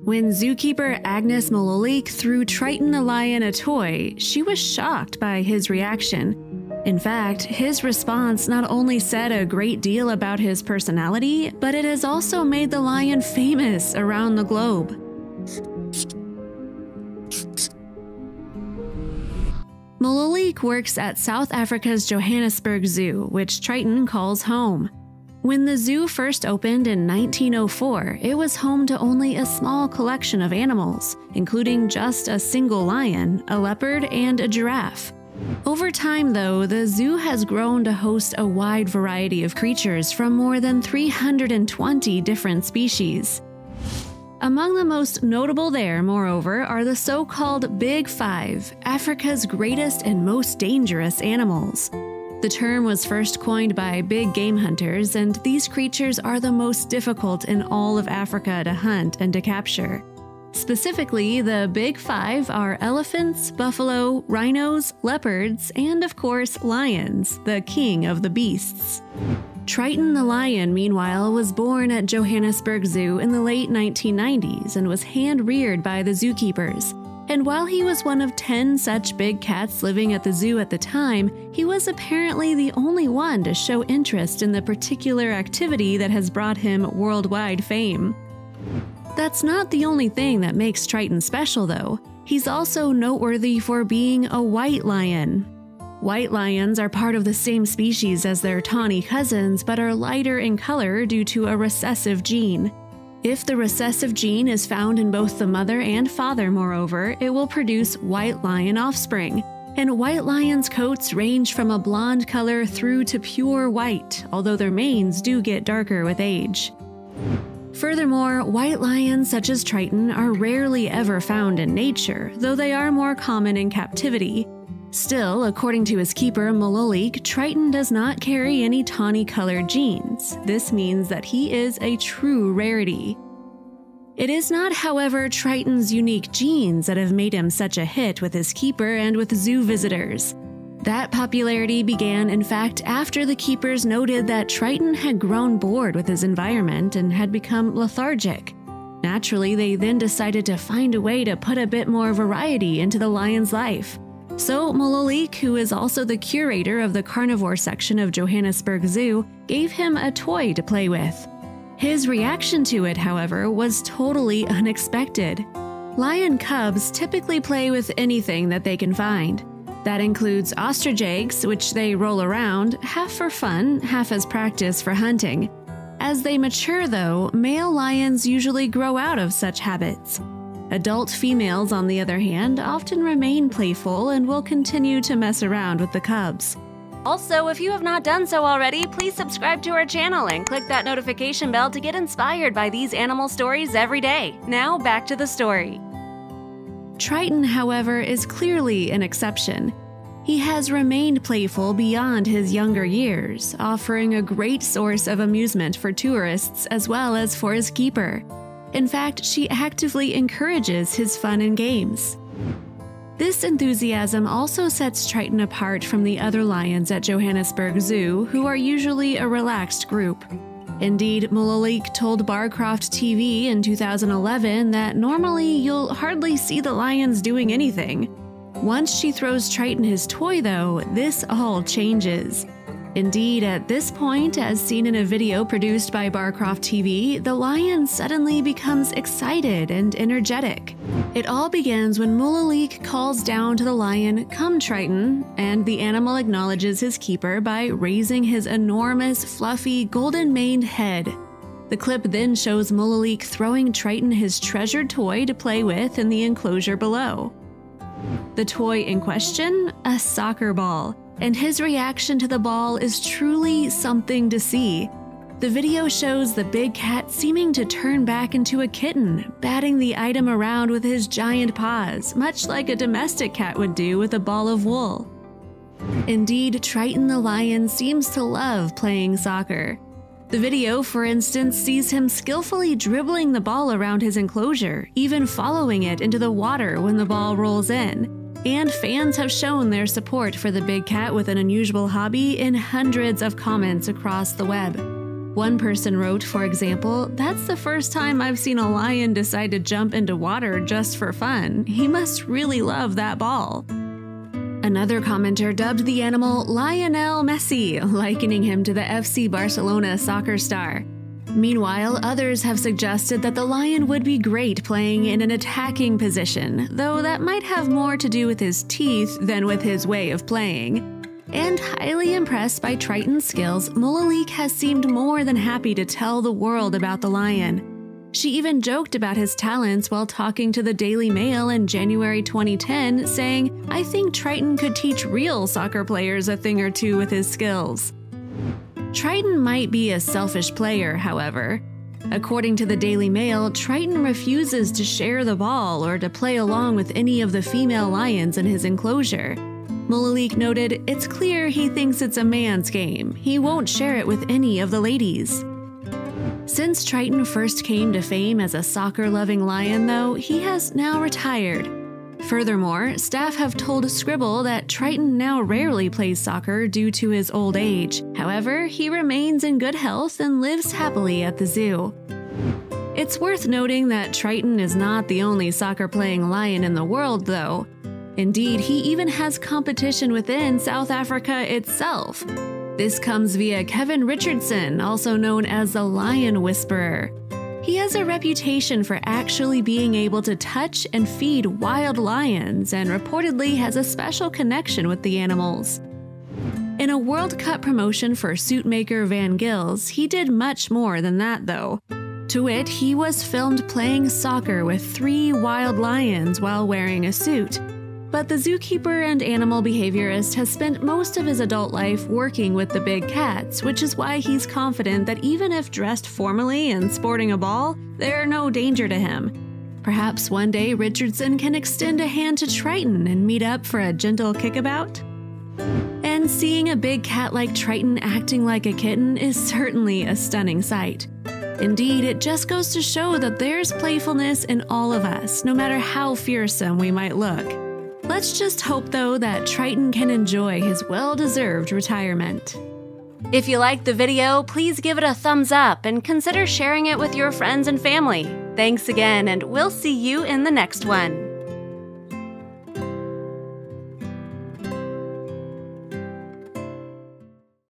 When zookeeper Agnes Mololik threw Triton the lion a toy, she was shocked by his reaction. In fact, his response not only said a great deal about his personality, but it has also made the lion famous around the globe. Mololik works at South Africa's Johannesburg Zoo, which Triton calls home. When the zoo first opened in 1904, it was home to only a small collection of animals, including just a single lion, a leopard, and a giraffe. Over time, though, the zoo has grown to host a wide variety of creatures from more than 320 different species. Among the most notable there, moreover, are the so-called Big Five, Africa's greatest and most dangerous animals. The term was first coined by big game hunters, and these creatures are the most difficult in all of Africa to hunt and to capture. Specifically, the Big Five are elephants, buffalo, rhinos, leopards, and of course, lions, the king of the beasts. Triton the lion, meanwhile, was born at Johannesburg Zoo in the late 1990s and was hand-reared by the zookeepers. And while he was one of 10 such big cats living at the zoo at the time, he was apparently the only one to show interest in the particular activity that has brought him worldwide fame. That's not the only thing that makes Triton special, though. He's also noteworthy for being a white lion. White lions are part of the same species as their tawny cousins, but are lighter in color due to a recessive gene. If the recessive gene is found in both the mother and father, moreover, it will produce white lion offspring. And white lions' coats range from a blonde color through to pure white, although their manes do get darker with age. Furthermore, white lions such as Triton are rarely ever found in nature, though they are more common in captivity. Still, according to his keeper Mololik, Triton does not carry any tawny-colored genes. This means that he is a true rarity. It is not, however, Triton's unique genes that have made him such a hit with his keeper and with zoo visitors. That popularity began, in fact, after the keepers noted that Triton had grown bored with his environment and had become lethargic. Naturally, they then decided to find a way to put a bit more variety into the lion's life. So Mololik, who is also the curator of the carnivore section of Johannesburg Zoo, gave him a toy to play with. His reaction to it, however, was totally unexpected. Lion cubs typically play with anything that they can find. That includes ostrich eggs, which they roll around, half for fun, half as practice for hunting. As they mature, though, male lions usually grow out of such habits. Adult females, on the other hand, often remain playful and will continue to mess around with the cubs. Also, if you have not done so already, please subscribe to our channel and click that notification bell to get inspired by these animal stories every day. Now, back to the story. Triton, however, is clearly an exception. He has remained playful beyond his younger years, offering a great source of amusement for tourists as well as for his keeper. In fact, she actively encourages his fun and games. This enthusiasm also sets Triton apart from the other lions at Johannesburg Zoo, who are usually a relaxed group. Indeed, Mololik told Barcroft TV in 2011 that normally you'll hardly see the lions doing anything. Once she throws Triton his toy, though, this all changes. Indeed, at this point, as seen in a video produced by Barcroft TV, the lion suddenly becomes excited and energetic. It all begins when Mololik calls down to the lion, "Come, Triton," and the animal acknowledges his keeper by raising his enormous, fluffy, golden-maned head. The clip then shows Mololik throwing Triton his treasured toy to play with in the enclosure below. The toy in question? A soccer ball. And his reaction to the ball is truly something to see. The video shows the big cat seeming to turn back into a kitten, batting the item around with his giant paws, much like a domestic cat would do with a ball of wool. Indeed, Triton the lion seems to love playing soccer. The video, for instance, sees him skillfully dribbling the ball around his enclosure, even following it into the water when the ball rolls in. And fans have shown their support for the big cat with an unusual hobby in hundreds of comments across the web. One person wrote, for example, "That's the first time I've seen a lion decide to jump into water just for fun. He must really love that ball." Another commenter dubbed the animal Lionel Messi, likening him to the FC Barcelona soccer star. Meanwhile, others have suggested that the lion would be great playing in an attacking position, though that might have more to do with his teeth than with his way of playing. And highly impressed by Triton's skills, Molalik has seemed more than happy to tell the world about the lion. She even joked about his talents while talking to the Daily Mail in January 2010, saying, "I think Triton could teach real soccer players a thing or two with his skills." Triton might be a selfish player, however. According to the Daily Mail, Triton refuses to share the ball or to play along with any of the female lions in his enclosure. Molalik noted, "It's clear he thinks it's a man's game. He won't share it with any of the ladies." Since Triton first came to fame as a soccer-loving lion, though, he has now retired. Furthermore, staff have told Scribble that Triton now rarely plays soccer due to his old age. However, he remains in good health and lives happily at the zoo. It's worth noting that Triton is not the only soccer-playing lion in the world, though. Indeed, he even has competition within South Africa itself. This comes via Kevin Richardson, also known as the Lion Whisperer. He has a reputation for actually being able to touch and feed wild lions and reportedly has a special connection with the animals. In a World Cup promotion for suit maker Van Gils, he did much more than that, though. To wit, he was filmed playing soccer with 3 wild lions while wearing a suit. But the zookeeper and animal behaviorist has spent most of his adult life working with the big cats, which is why he's confident that even if dressed formally and sporting a ball, they're no danger to him. Perhaps one day Richardson can extend a hand to Triton and meet up for a gentle kickabout? And seeing a big cat like Triton acting like a kitten is certainly a stunning sight. Indeed, it just goes to show that there's playfulness in all of us, no matter how fearsome we might look. Let's just hope, though, that Triton can enjoy his well-deserved retirement. If you liked the video, please give it a thumbs up and consider sharing it with your friends and family. Thanks again, and we'll see you in the next one.